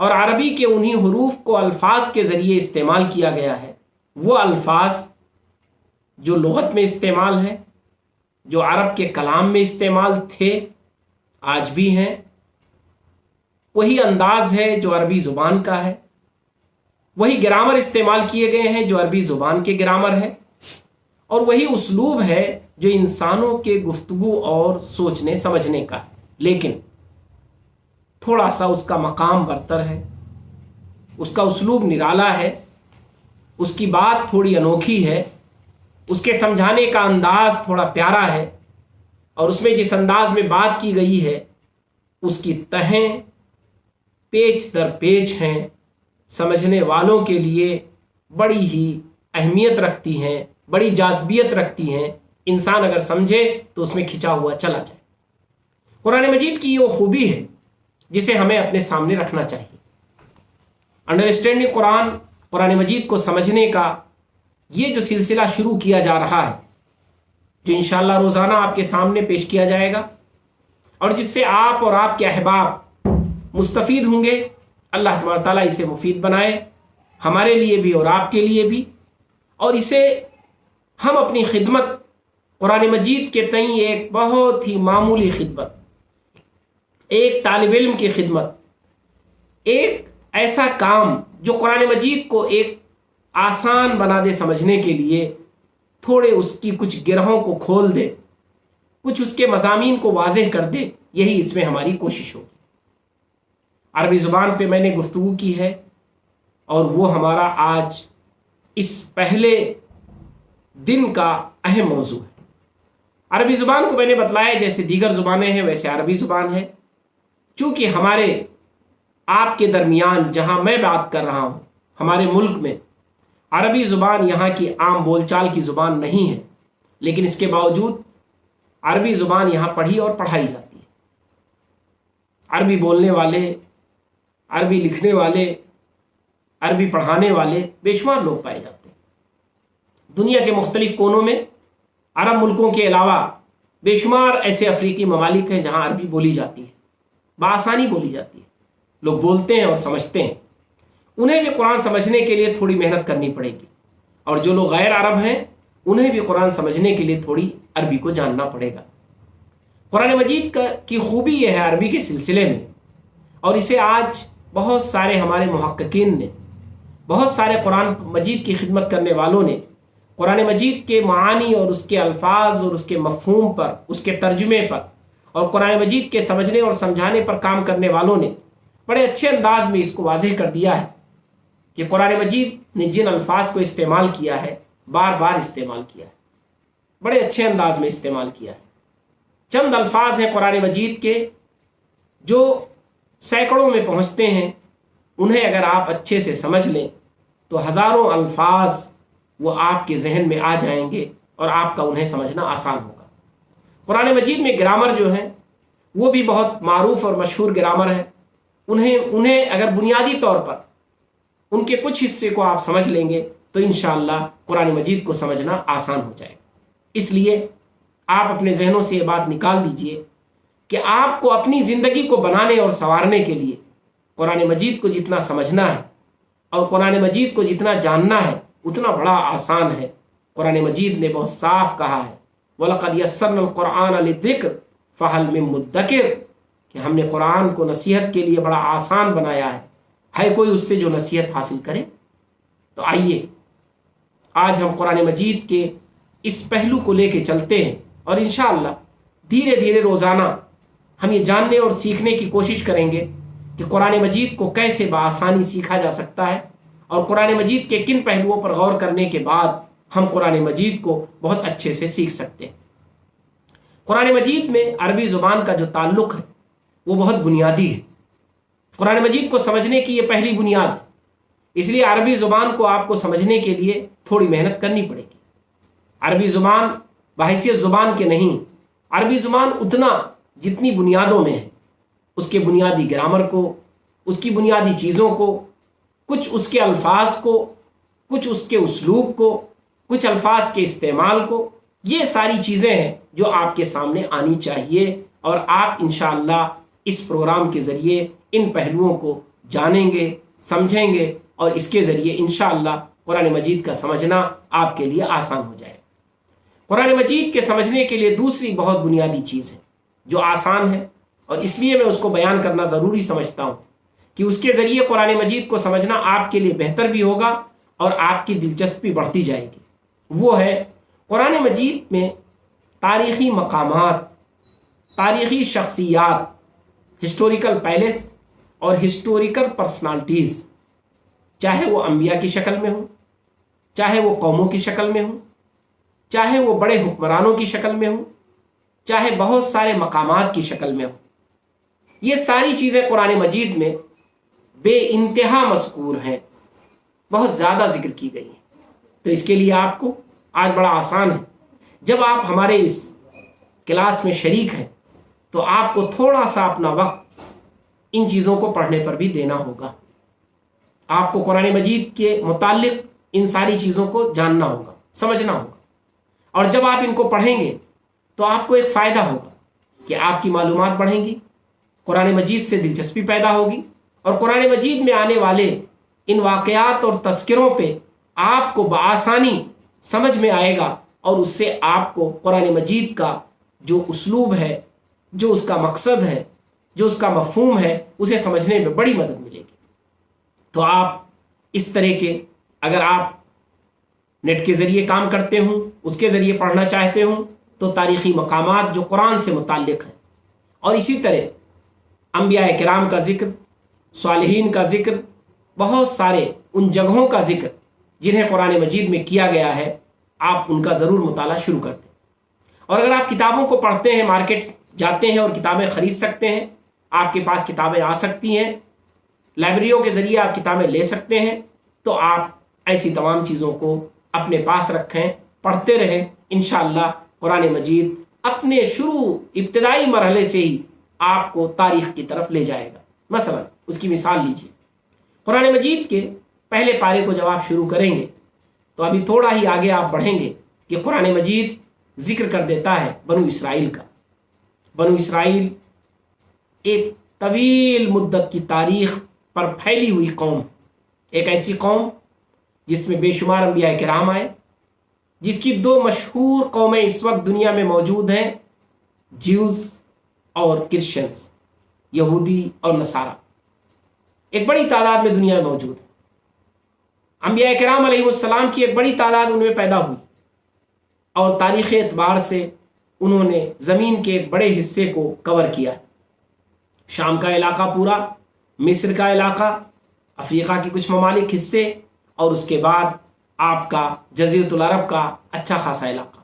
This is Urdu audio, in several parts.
اور عربی کے انہی حروف کو الفاظ کے ذریعے استعمال کیا گیا ہے، وہ الفاظ جو لغت میں استعمال ہیں، جو عرب کے کلام میں استعمال تھے، آج بھی ہیں، وہی انداز ہے جو عربی زبان کا ہے، وہی گرامر استعمال کیے گئے ہیں جو عربی زبان کے گرامر ہے، اور وہی اسلوب ہے جو انسانوں کے گفتگو اور سوچنے سمجھنے کا ہے، لیکن تھوڑا سا اس کا مقام برتر ہے، اس کا اسلوب نرالا ہے، اس کی بات تھوڑی انوکھی ہے، اس کے سمجھانے کا انداز تھوڑا پیارا ہے، اور اس میں جس انداز میں بات کی گئی ہے اس کی تہیں پیچ در پیچ ہیں، سمجھنے والوں کے لیے بڑی ہی اہمیت رکھتی ہیں، بڑی جاذبیت رکھتی ہیں، انسان اگر سمجھے تو اس میں کھنچا ہوا چلا جائے۔ قرآن مجید کی یہ وہ خوبی ہے جسے ہمیں اپنے سامنے رکھنا چاہیے۔ انڈرسٹینڈنگ قرآن، قرآن مجید کو سمجھنے کا یہ جو سلسلہ شروع کیا جا رہا ہے، جو انشاءاللہ روزانہ آپ کے سامنے پیش کیا جائے گا، اور جس سے آپ اور آپ کے احباب مستفید ہوں گے، اللہ تبارک تعالیٰ اسے مفید بنائے، ہمارے لیے بھی اور آپ کے لیے بھی، اور اسے ہم اپنی خدمت، قرآن مجید کے تئیں ایک بہت ہی معمولی خدمت، ایک طالب علم کی خدمت، ایک ایسا کام جو قرآن مجید کو ایک آسان بنا دے سمجھنے کے لیے، تھوڑے اس کی کچھ گرہوں کو کھول دے، کچھ اس کے مضامین کو واضح کر دے، یہی اس میں ہماری کوشش ہوگی۔ عربی زبان پہ میں نے گفتگو کی ہے، اور وہ ہمارا آج اس پہلے دن کا اہم موضوع ہے۔ عربی زبان کو میں نے بتلایا جیسے دیگر زبانیں ہیں ویسے عربی زبان ہے، چونکہ ہمارے آپ کے درمیان جہاں میں بات کر رہا ہوں، ہمارے ملک میں عربی زبان یہاں کی عام بول چال کی زبان نہیں ہے، لیکن اس کے باوجود عربی زبان یہاں پڑھی اور پڑھائی جاتی ہے۔ عربی بولنے والے، عربی لکھنے والے، عربی پڑھانے والے بے شمار لوگ پائے جاتے ہیں۔ دنیا کے مختلف کونوں میں عرب ملکوں کے علاوہ بے شمار ایسے افریقی ممالک ہیں جہاں عربی بولی جاتی ہے، بآسانی بولی جاتی ہے، لوگ بولتے ہیں اور سمجھتے ہیں۔ انہیں بھی قرآن سمجھنے کے لیے تھوڑی محنت کرنی پڑے گی، اور جو لوگ غیر عرب ہیں انہیں بھی قرآن سمجھنے کے لیے تھوڑی عربی کو جاننا پڑے گا۔ قرآن مجید کی خوبی یہ ہے عربی کے سلسلے میں، اور اسے آج بہت سارے ہمارے محققین نے، بہت سارے قرآن مجید کی خدمت کرنے والوں نے قرآن مجید کے معانی اور اس کے الفاظ اور اس کے مفہوم پر، اس کے ترجمے پر، اور قرآن مجید کے سمجھنے اور سمجھانے پر کام کرنے والوں نے بڑے اچھے انداز میں اس کو واضح کر دیا ہے کہ قرآن مجید نے جن الفاظ کو استعمال کیا ہے، بار بار استعمال کیا ہے، بڑے اچھے انداز میں استعمال کیا ہے۔ چند الفاظ ہیں قرآن مجید کے جو سینکڑوں میں پہنچتے ہیں، انہیں اگر آپ اچھے سے سمجھ لیں تو ہزاروں الفاظ وہ آپ کے ذہن میں آ جائیں گے، اور آپ کا انہیں سمجھنا آسان ہوگا۔ قرآن مجید میں گرامر جو ہیں وہ بھی بہت معروف اور مشہور گرامر ہے، انہیں اگر بنیادی طور پر ان کے کچھ حصے کو آپ سمجھ لیں گے تو انشاءاللہ قرآن مجید کو سمجھنا آسان ہو جائے گا۔ اس لیے آپ اپنے ذہنوں سے یہ بات نکال دیجئے کہ آپ کو اپنی زندگی کو بنانے اور سنوارنے کے لیے قرآن مجید کو جتنا سمجھنا ہے اور قرآن مجید کو جتنا جاننا ہے اتنا بڑا آسان ہے۔ قرآن مجید نے بہت صاف کہا ہے، وَلَقَدْ يَسَّرْنَا الْقُرْآنَ لِلذِّكْرِ فَهَلْ مِن مُدَّكِرٍ، کہ ہم نے قرآن کو نصیحت کے لیے بڑا آسان بنایا ہے کوئی اس سے جو نصیحت حاصل کرے؟ تو آئیے آج ہم قرآن مجید کے اس پہلو کو لے کے چلتے ہیں، اور انشاءاللہ دھیرے دھیرے روزانہ ہم یہ جاننے اور سیکھنے کی کوشش کریں گے کہ قرآن مجید کو کیسے بآسانی سیکھا جا سکتا ہے، اور قرآن مجید کے کن پہلوؤں پر غور کرنے کے بعد ہم قرآن مجید کو بہت اچھے سے سیکھ سکتے ہیں۔ قرآن مجید میں عربی زبان کا جو تعلق ہے وہ بہت بنیادی ہے۔ قرآن مجید کو سمجھنے کی یہ پہلی بنیاد ہے، اس لیے عربی زبان کو آپ کو سمجھنے کے لیے تھوڑی محنت کرنی پڑے گی۔ عربی زبان بحیثیت زبان کے نہیں، عربی زبان اتنا جتنی بنیادوں میں ہے، اس کے بنیادی گرامر کو، اس کی بنیادی چیزوں کو، کچھ اس کے الفاظ کو، کچھ اس کے اسلوب کو، کچھ الفاظ کے استعمال کو، یہ ساری چیزیں ہیں جو آپ کے سامنے آنی چاہیے، اور آپ انشاءاللہ اس پروگرام کے ذریعے ان پہلوؤں کو جانیں گے، سمجھیں گے، اور اس کے ذریعے انشاءاللہ قرآن مجید کا سمجھنا آپ کے لیے آسان ہو جائے گا۔ قرآن مجید کے سمجھنے کے لیے دوسری بہت بنیادی چیز ہے جو آسان ہے، اور اس لیے میں اس کو بیان کرنا ضروری سمجھتا ہوں کہ اس کے ذریعے قرآن مجید کو سمجھنا آپ کے لیے بہتر بھی ہوگا اور آپ کی دلچسپی بڑھتی جائے گی۔ وہ ہے قرآن مجید میں تاریخی مقامات، تاریخی شخصیات، ہسٹوریکل پیلس اور ہسٹوریکل پرسنالٹیز، چاہے وہ انبیاء کی شکل میں ہوں، چاہے وہ قوموں کی شکل میں ہوں، چاہے وہ بڑے حکمرانوں کی شکل میں ہوں، چاہے بہت سارے مقامات کی شکل میں ہوں، یہ ساری چیزیں قرآن مجید میں بے انتہا مذکور ہیں، بہت زیادہ ذکر کی گئی ہیں۔ تو اس کے لیے آپ کو آج بڑا آسان ہے، جب آپ ہمارے اس کلاس میں شریک ہیں تو آپ کو تھوڑا سا اپنا وقت ان چیزوں کو پڑھنے پر بھی دینا ہوگا۔ آپ کو قرآن مجید کے متعلق ان ساری چیزوں کو جاننا ہوگا، سمجھنا ہوگا، اور جب آپ ان کو پڑھیں گے تو آپ کو ایک فائدہ ہوگا کہ آپ کی معلومات بڑھیں گی، قرآن مجید سے دلچسپی پیدا ہوگی، اور قرآن مجید میں آنے والے ان واقعات اور تذکروں پہ آپ کو بآسانی سمجھ میں آئے گا، اور اس سے آپ کو قرآن مجید کا جو اسلوب ہے، جو اس کا مقصد ہے، جو اس کا مفہوم ہے، اسے سمجھنے میں بڑی مدد ملے گی۔ تو آپ اس طرح کے، اگر آپ نیٹ کے ذریعے کام کرتے ہوں، اس کے ذریعے پڑھنا چاہتے ہوں، تو تاریخی مقامات جو قرآن سے متعلق ہیں، اور اسی طرح انبیاء کرام کا ذکر، صالحین کا ذکر، بہت سارے ان جگہوں کا ذکر جنہیں قرآن مجید میں کیا گیا ہے، آپ ان کا ضرور مطالعہ شروع کر دیں۔ اور اگر آپ کتابوں کو پڑھتے ہیں، مارکیٹ جاتے ہیں اور کتابیں خرید سکتے ہیں، آپ کے پاس کتابیں آ سکتی ہیں، لائبریریوں کے ذریعے آپ کتابیں لے سکتے ہیں، تو آپ ایسی تمام چیزوں کو اپنے پاس رکھیں، پڑھتے رہیں، انشاءاللہ قرآن مجید اپنے ابتدائی مرحلے سے ہی آپ کو تاریخ کی طرف لے جائے گا۔ مثلا اس کی مثال لیجیے، قرآن مجید کے پہلے پارے کو جب آپ شروع کریں گے تو ابھی تھوڑا ہی آگے آپ بڑھیں گے کہ قرآن مجید ذکر کر دیتا ہے بنو اسرائیل کا۔ بنو اسرائیل ایک طویل مدت کی تاریخ پر پھیلی ہوئی قوم، ایک ایسی قوم جس میں بے شمار انبیاء کرام آئے، جس کی دو مشہور قومیں اس وقت دنیا میں موجود ہیں، جیوز اور کرسچنز، یہودی اور نصارہ، ایک بڑی تعداد میں دنیا میں موجود ہے۔ انبیاء کرام علیہ السلام کی ایک بڑی تعداد ان میں پیدا ہوئی، اور تاریخ اعتبار سے انہوں نے زمین کے ایک بڑے حصے کو کور کیا، شام کا علاقہ پورا، مصر کا علاقہ، افریقہ کے کچھ ممالک حصے، اور اس کے بعد آپ کا جزیرۃ العرب کا اچھا خاصا علاقہ۔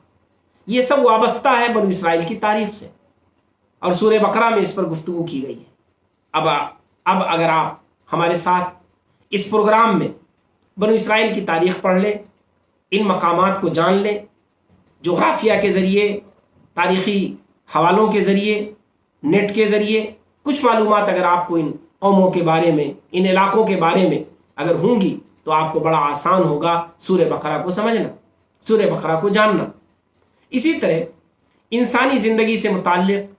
یہ سب وابستہ ہے بنو اسرائیل کی تاریخ سے، اور سورہ بقرہ میں اس پر گفتگو کی گئی ہے۔ اب اگر آپ ہمارے ساتھ اس پروگرام میں بنو اسرائیل کی تاریخ پڑھ لیں، ان مقامات کو جان لیں، جغرافیہ کے ذریعے، تاریخی حوالوں کے ذریعے، نیٹ کے ذریعے کچھ معلومات اگر آپ کو ان قوموں کے بارے میں، ان علاقوں کے بارے میں اگر ہوں گی، تو آپ کو بڑا آسان ہوگا سورہ بقرہ کو سمجھنا، سورہ بقرہ کو جاننا۔ اسی طرح انسانی زندگی سے متعلق،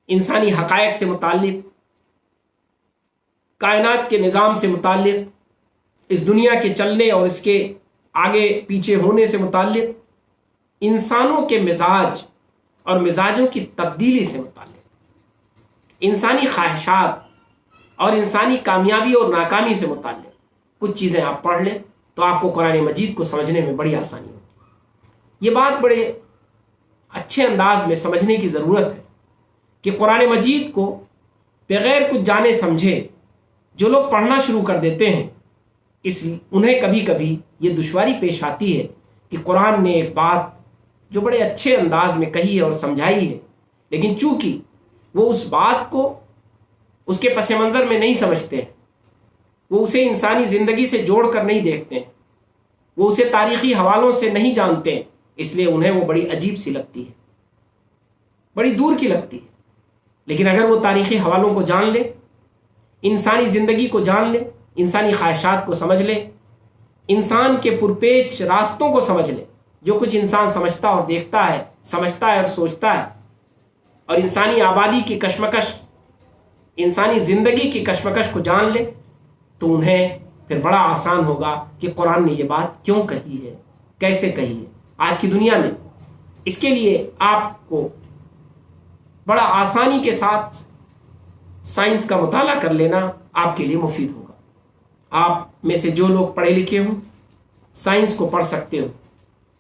انسانی حقائق سے متعلق، کائنات کے نظام سے متعلق، اس دنیا کے چلنے اور اس کے آگے پیچھے ہونے سے متعلق، انسانوں کے مزاج اور مزاجوں کی تبدیلی سے متعلق، انسانی خواہشات اور انسانی کامیابی اور ناکامی سے متعلق کچھ چیزیں آپ پڑھ لیں تو آپ کو قرآن مجید کو سمجھنے میں بڑی آسانی ہوگی۔ یہ بات بڑے اچھے انداز میں سمجھنے کی ضرورت ہے کہ قرآن مجید کو بغیر کچھ جانے سمجھے جو لوگ پڑھنا شروع کر دیتے ہیں، انہیں کبھی کبھی یہ دشواری پیش آتی ہے کہ قرآن نے ایک بات جو بڑے اچھے انداز میں کہی ہے اور سمجھائی ہے، لیکن چونکہ وہ اس بات کو اس کے پس منظر میں نہیں سمجھتے ہیں، وہ اسے انسانی زندگی سے جوڑ کر نہیں دیکھتے ہیں، وہ اسے تاریخی حوالوں سے نہیں جانتے ہیں، اس لیے انہیں وہ بڑی عجیب سی لگتی ہے، بڑی دور کی لگتی ہے۔ لیکن اگر وہ تاریخی حوالوں کو جان لے، انسانی زندگی کو جان لے، انسانی خواہشات کو سمجھ لے، انسان کے پرپیچ راستوں کو سمجھ لے، جو کچھ انسان سمجھتا اور دیکھتا ہے، سمجھتا ہے اور سوچتا ہے، اور انسانی آبادی کی کشمکش، انسانی زندگی کی کشمکش کو جان لیں تو انہیں پھر بڑا آسان ہوگا کہ قرآن نے یہ بات کیوں کہی ہے، کیسے کہی ہے۔ آج کی دنیا میں اس کے لیے آپ کو بڑا آسانی کے ساتھ سائنس کا مطالعہ کر لینا آپ کے لیے مفید ہوگا۔ آپ میں سے جو لوگ پڑھے لکھے ہوں، سائنس کو پڑھ سکتے ہو،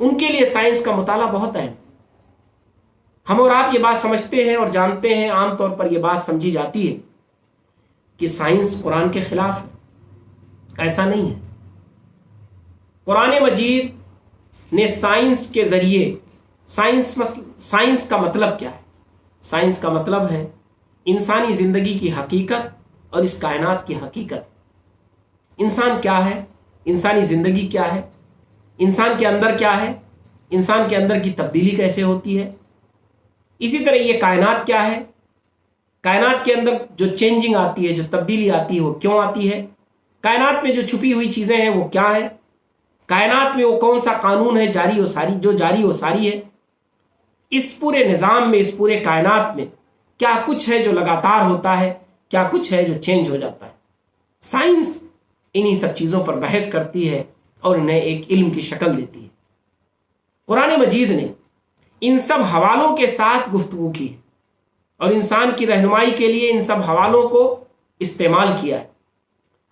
ان کے لیے سائنس کا مطالعہ بہت اہم ہے۔ ہم اور آپ یہ بات سمجھتے ہیں اور جانتے ہیں، عام طور پر یہ بات سمجھی جاتی ہے کہ سائنس قرآن کے خلاف ہے۔ ایسا نہیں ہے۔ قرآن مجید نے سائنس کے ذریعے سائنس کا مطلب کیا ہے؟ سائنس کا مطلب ہے انسانی زندگی کی حقیقت اور اس کائنات کی حقیقت۔ انسان کیا ہے؟ انسانی زندگی کیا ہے؟ انسان کے اندر کیا ہے؟ انسان کے اندر کی تبدیلی کیسے ہوتی ہے؟ اسی طرح یہ کائنات کیا ہے؟ کائنات کے اندر جو چینجنگ آتی ہے، جو تبدیلی آتی ہے، وہ کیوں آتی ہے؟ کائنات میں جو چھپی ہوئی چیزیں ہیں وہ کیا ہے؟ کائنات میں وہ کون سا قانون ہے جو جاری و ساری ہے؟ اس پورے نظام میں، اس پورے کائنات میں کیا کچھ ہے جو لگاتار ہوتا ہے، کیا کچھ ہے جو چینج ہو جاتا ہے؟ سائنس انہی سب چیزوں پر بحث کرتی ہے اور انہیں ایک علم کی شکل دیتی ہے۔ قرآن مجید نے ان سب حوالوں کے ساتھ گفتگو کی ہے اور انسان کی رہنمائی کے لیے ان سب حوالوں کو استعمال کیا ہے۔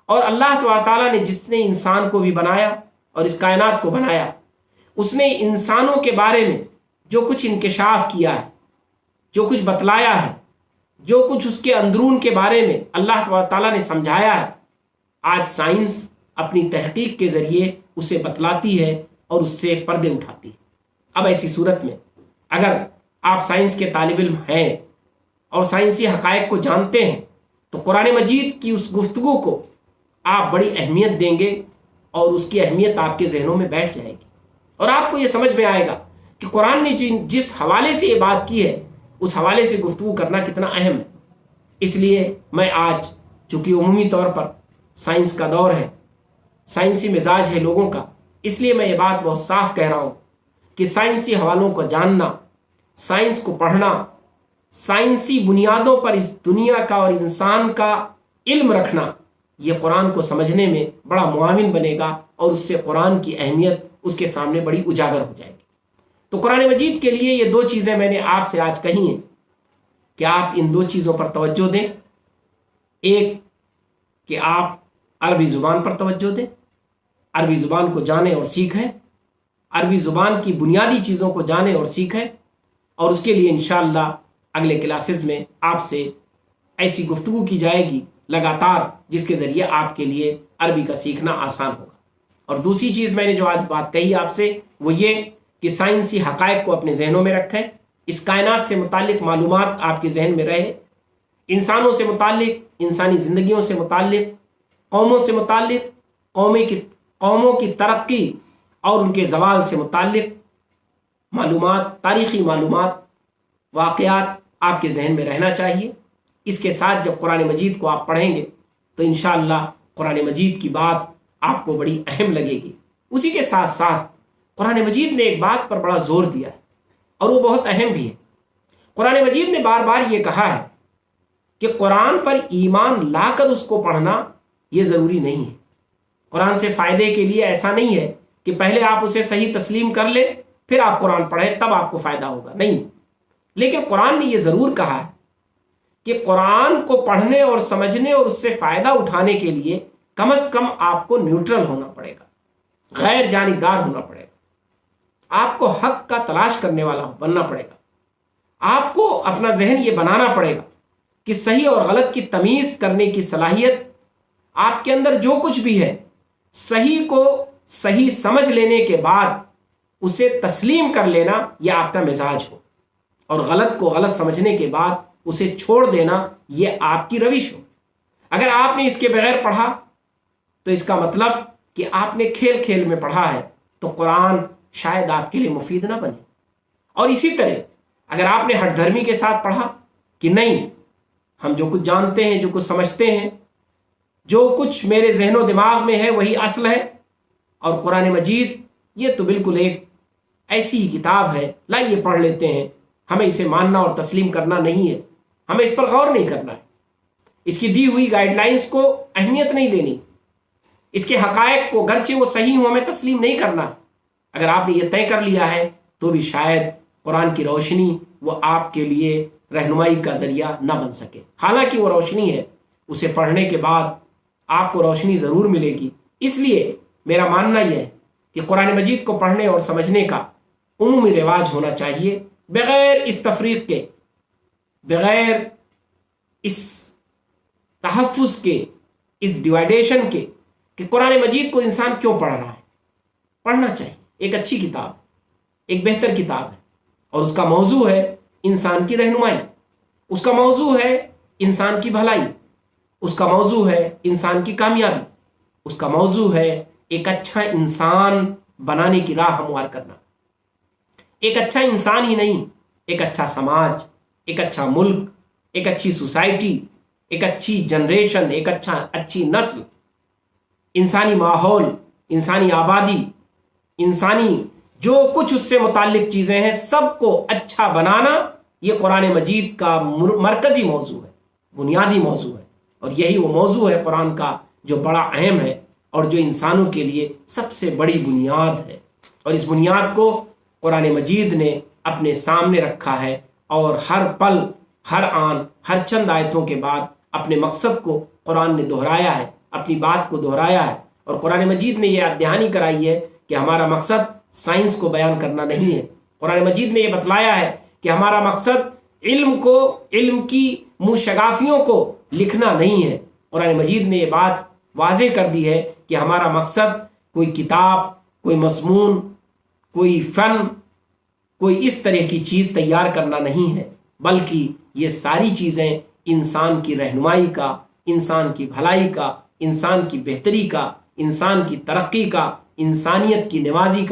اور اللہ تعالیٰ نے جس نے انسان کو بھی بنایا اور اس کائنات کو بنایا، اس نے انسانوں کے بارے میں جو کچھ انکشاف کیا ہے، جو کچھ بتلایا ہے، جو کچھ اس کے اندرون کے بارے میں اللہ تعالیٰ نے سمجھایا ہے، آج سائنس اپنی تحقیق کے ذریعے اسے بتلاتی ہے اور اس سے پردے اٹھاتی ہے۔ اب ایسی صورت میں اگر آپ سائنس کے طالب علم ہیں اور سائنسی حقائق کو جانتے ہیں تو قرآن مجید کی اس گفتگو کو آپ بڑی اہمیت دیں گے اور اس کی اہمیت آپ کے ذہنوں میں بیٹھ جائے گی، اور آپ کو یہ سمجھ میں آئے گا کہ قرآن نے جس حوالے سے یہ بات کی ہے اس حوالے سے گفتگو کرنا کتنا اہم ہے۔ اس لیے میں آج، چونکہ عمومی طور پر سائنس کا دور ہے، سائنسی مزاج ہے لوگوں کا، اس لیے میں یہ بات بہت صاف کہہ رہا ہوں کہ سائنسی حوالوں کو جاننا، سائنس کو پڑھنا، سائنسی بنیادوں پر اس دنیا کا اور انسان کا علم رکھنا، یہ قرآن کو سمجھنے میں بڑا معاون بنے گا اور اس سے قرآن کی اہمیت اس کے سامنے بڑی اجاگر ہو جائے گی۔ تو قرآن مجید کے لیے یہ دو چیزیں میں نے آپ سے آج کہی ہیں کہ آپ ان دو چیزوں پر توجہ دیں۔ ایک کہ آپ عربی زبان پر توجہ دیں، عربی زبان کو جانیں اور سیکھیں، عربی زبان کی بنیادی چیزوں کو جانیں اور سیکھیں، اور اس کے لیے انشاءاللہ اگلے کلاسز میں آپ سے ایسی گفتگو کی جائے گی لگاتار جس کے ذریعے آپ کے لیے عربی کا سیکھنا آسان ہوگا۔ اور دوسری چیز میں نے جو آج بات کہی آپ سے وہ یہ کہ سائنسی حقائق کو اپنے ذہنوں میں رکھیں، اس کائنات سے متعلق معلومات آپ کے ذہن میں رہے، انسانوں سے متعلق، انسانی زندگیوں سے متعلق، قوموں سے متعلق، قوموں کی ترقی اور ان کے زوال سے متعلق معلومات، تاریخی معلومات، واقعات آپ کے ذہن میں رہنا چاہیے۔ اس کے ساتھ جب قرآن مجید کو آپ پڑھیں گے تو انشاءاللہ قرآن مجید کی بات آپ کو بڑی اہم لگے گی۔ اسی کے ساتھ ساتھ قرآن مجید نے ایک بات پر بڑا زور دیا ہے اور وہ بہت اہم بھی ہے۔ قرآن مجید نے بار بار یہ کہا ہے کہ قرآن پر ایمان لا کر اس کو پڑھنا یہ ضروری نہیں ہے۔ قرآن سے فائدے کے لیے ایسا نہیں ہے کہ پہلے آپ اسے صحیح تسلیم کر لیں پھر آپ قرآن پڑھیں تب آپ کو فائدہ ہوگا، نہیں۔ لیکن قرآن نے یہ ضرور کہا ہے کہ قرآن کو پڑھنے اور سمجھنے اور اس سے فائدہ اٹھانے کے لیے کم از کم آپ کو نیوٹرل ہونا پڑے گا، غیر جانبدار ہونا پڑے گا، آپ کو حق کا تلاش کرنے والا بننا پڑے گا، آپ کو اپنا ذہن یہ بنانا پڑے گا کہ صحیح اور غلط کی تمیز کرنے کی صلاحیت آپ کے اندر جو کچھ بھی ہے، صحیح کو صحیح سمجھ لینے کے بعد اسے تسلیم کر لینا یہ آپ کا مزاج ہو، اور غلط کو غلط سمجھنے کے بعد اسے چھوڑ دینا یہ آپ کی روش ہو۔ اگر آپ نے اس کے بغیر پڑھا تو اس کا مطلب کہ آپ نے کھیل کھیل میں پڑھا ہے تو قرآن شاید آپ کے لیے مفید نہ بنے۔ اور اسی طرح اگر آپ نے ہٹ دھرمی کے ساتھ پڑھا کہ نہیں، ہم جو کچھ جانتے ہیں، جو کچھ سمجھتے ہیں، جو کچھ میرے ذہن و دماغ میں ہے وہی اصل ہے، اور قرآن مجید یہ تو بالکل ایک ایسی ہی کتاب ہے، لائیے پڑھ لیتے ہیں، ہمیں اسے ماننا اور تسلیم کرنا نہیں ہے، ہمیں اس پر غور نہیں کرنا ہے، اس کی دی ہوئی گائیڈ لائنس کو اہمیت نہیں دینی، اس کے حقائق کو گرچہ وہ صحیح ہوں ہمیں تسلیم نہیں کرنا۔ اگر آپ نے یہ طے کر لیا ہے تو بھی شاید قرآن کی روشنی وہ آپ کے لیے رہنمائی کا ذریعہ نہ بن سکے، حالانکہ وہ روشنی ہے، اسے پڑھنے کے بعد آپ کو روشنی ضرور ملے گی۔ اس لیے میرا ماننا یہ ہے کہ قرآن مجید کو پڑھنے اور سمجھنے کا عمومی رواج ہونا چاہیے، بغیر اس تفریق کے، بغیر اس تحفظ کے، اس ڈیوائیڈیشن کے کہ قرآن مجید کو انسان کیوں پڑھ رہا ہے۔ پڑھنا چاہیے، ایک اچھی کتاب، ایک بہتر کتاب ہے، اور اس کا موضوع ہے انسان کی رہنمائی، اس کا موضوع ہے انسان کی بھلائی، اس کا موضوع ہے انسان کی کامیابی، اس کا موضوع ہے ایک اچھا انسان بنانے کی راہ ہموار کرنا۔ ایک اچھا انسان ہی نہیں، ایک اچھا سماج، ایک اچھا ملک، ایک اچھی سوسائٹی، ایک اچھی جنریشن، ایک اچھی نسل، انسانی ماحول، انسانی آبادی، انسانی جو کچھ اس سے متعلق چیزیں ہیں، سب کو اچھا بنانا، یہ قرآن مجید کا مرکزی موضوع ہے، بنیادی موضوع ہے، اور یہی وہ موضوع ہے قرآن کا جو بڑا اہم ہے اور جو انسانوں کے لیے سب سے بڑی بنیاد ہے، اور اس بنیاد کو قرآن مجید نے اپنے سامنے رکھا ہے، اور ہر پل، ہر آن، ہر چند آیتوں کے بعد اپنے مقصد کو قرآن نے دہرایا ہے، اپنی بات کو دہرایا ہے، اور قرآن مجید نے یہ دہانی کرائی ہے کہ ہمارا مقصد سائنس کو بیان کرنا نہیں ہے۔ قرآن مجید نے یہ بتلایا ہے کہ ہمارا مقصد علم کی منہ شگافیوں کو لکھنا نہیں ہے۔ قرآن مجید نے یہ بات واضح کر دی ہے کہ ہمارا مقصد کوئی کتاب، کوئی مضمون، کوئی فن، کوئی اس طرح کی چیز تیار کرنا نہیں ہے، بلکہ یہ ساری چیزیں انسان کی رہنمائی کا، انسان کی بھلائی کا، انسان کی بہتری کا، انسان کی ترقی کا، انسانیت نوازی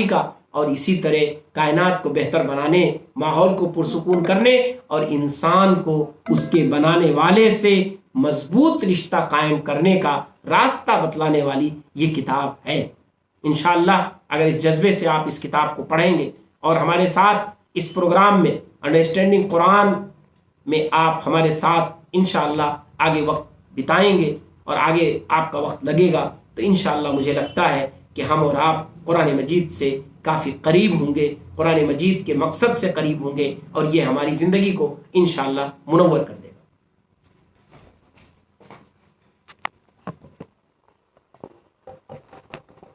کا، اور اسی طرح کائنات کو بہتر بنانے، ماحول کو پرسکون کرنے، اور انسان کو اس کے بنانے والے سے مضبوط رشتہ قائم کرنے کا راستہ بتلانے والی یہ کتاب ہے۔ انشاءاللہ اگر اس جذبے سے آپ اس کتاب کو پڑھیں گے اور ہمارے ساتھ اس پروگرام میں انڈرسٹینڈنگ قرآن میں آپ ہمارے ساتھ انشاءاللہ آگے وقت بتائیں گے اور آگے آپ کا وقت لگے گا، تو انشاءاللہ مجھے لگتا ہے کہ ہم اور آپ قرآن مجید سے کافی قریب ہوں گے، قرآن مجید کے مقصد سے قریب ہوں گے، اور یہ ہماری زندگی کو انشاءاللہ منور کرے گا۔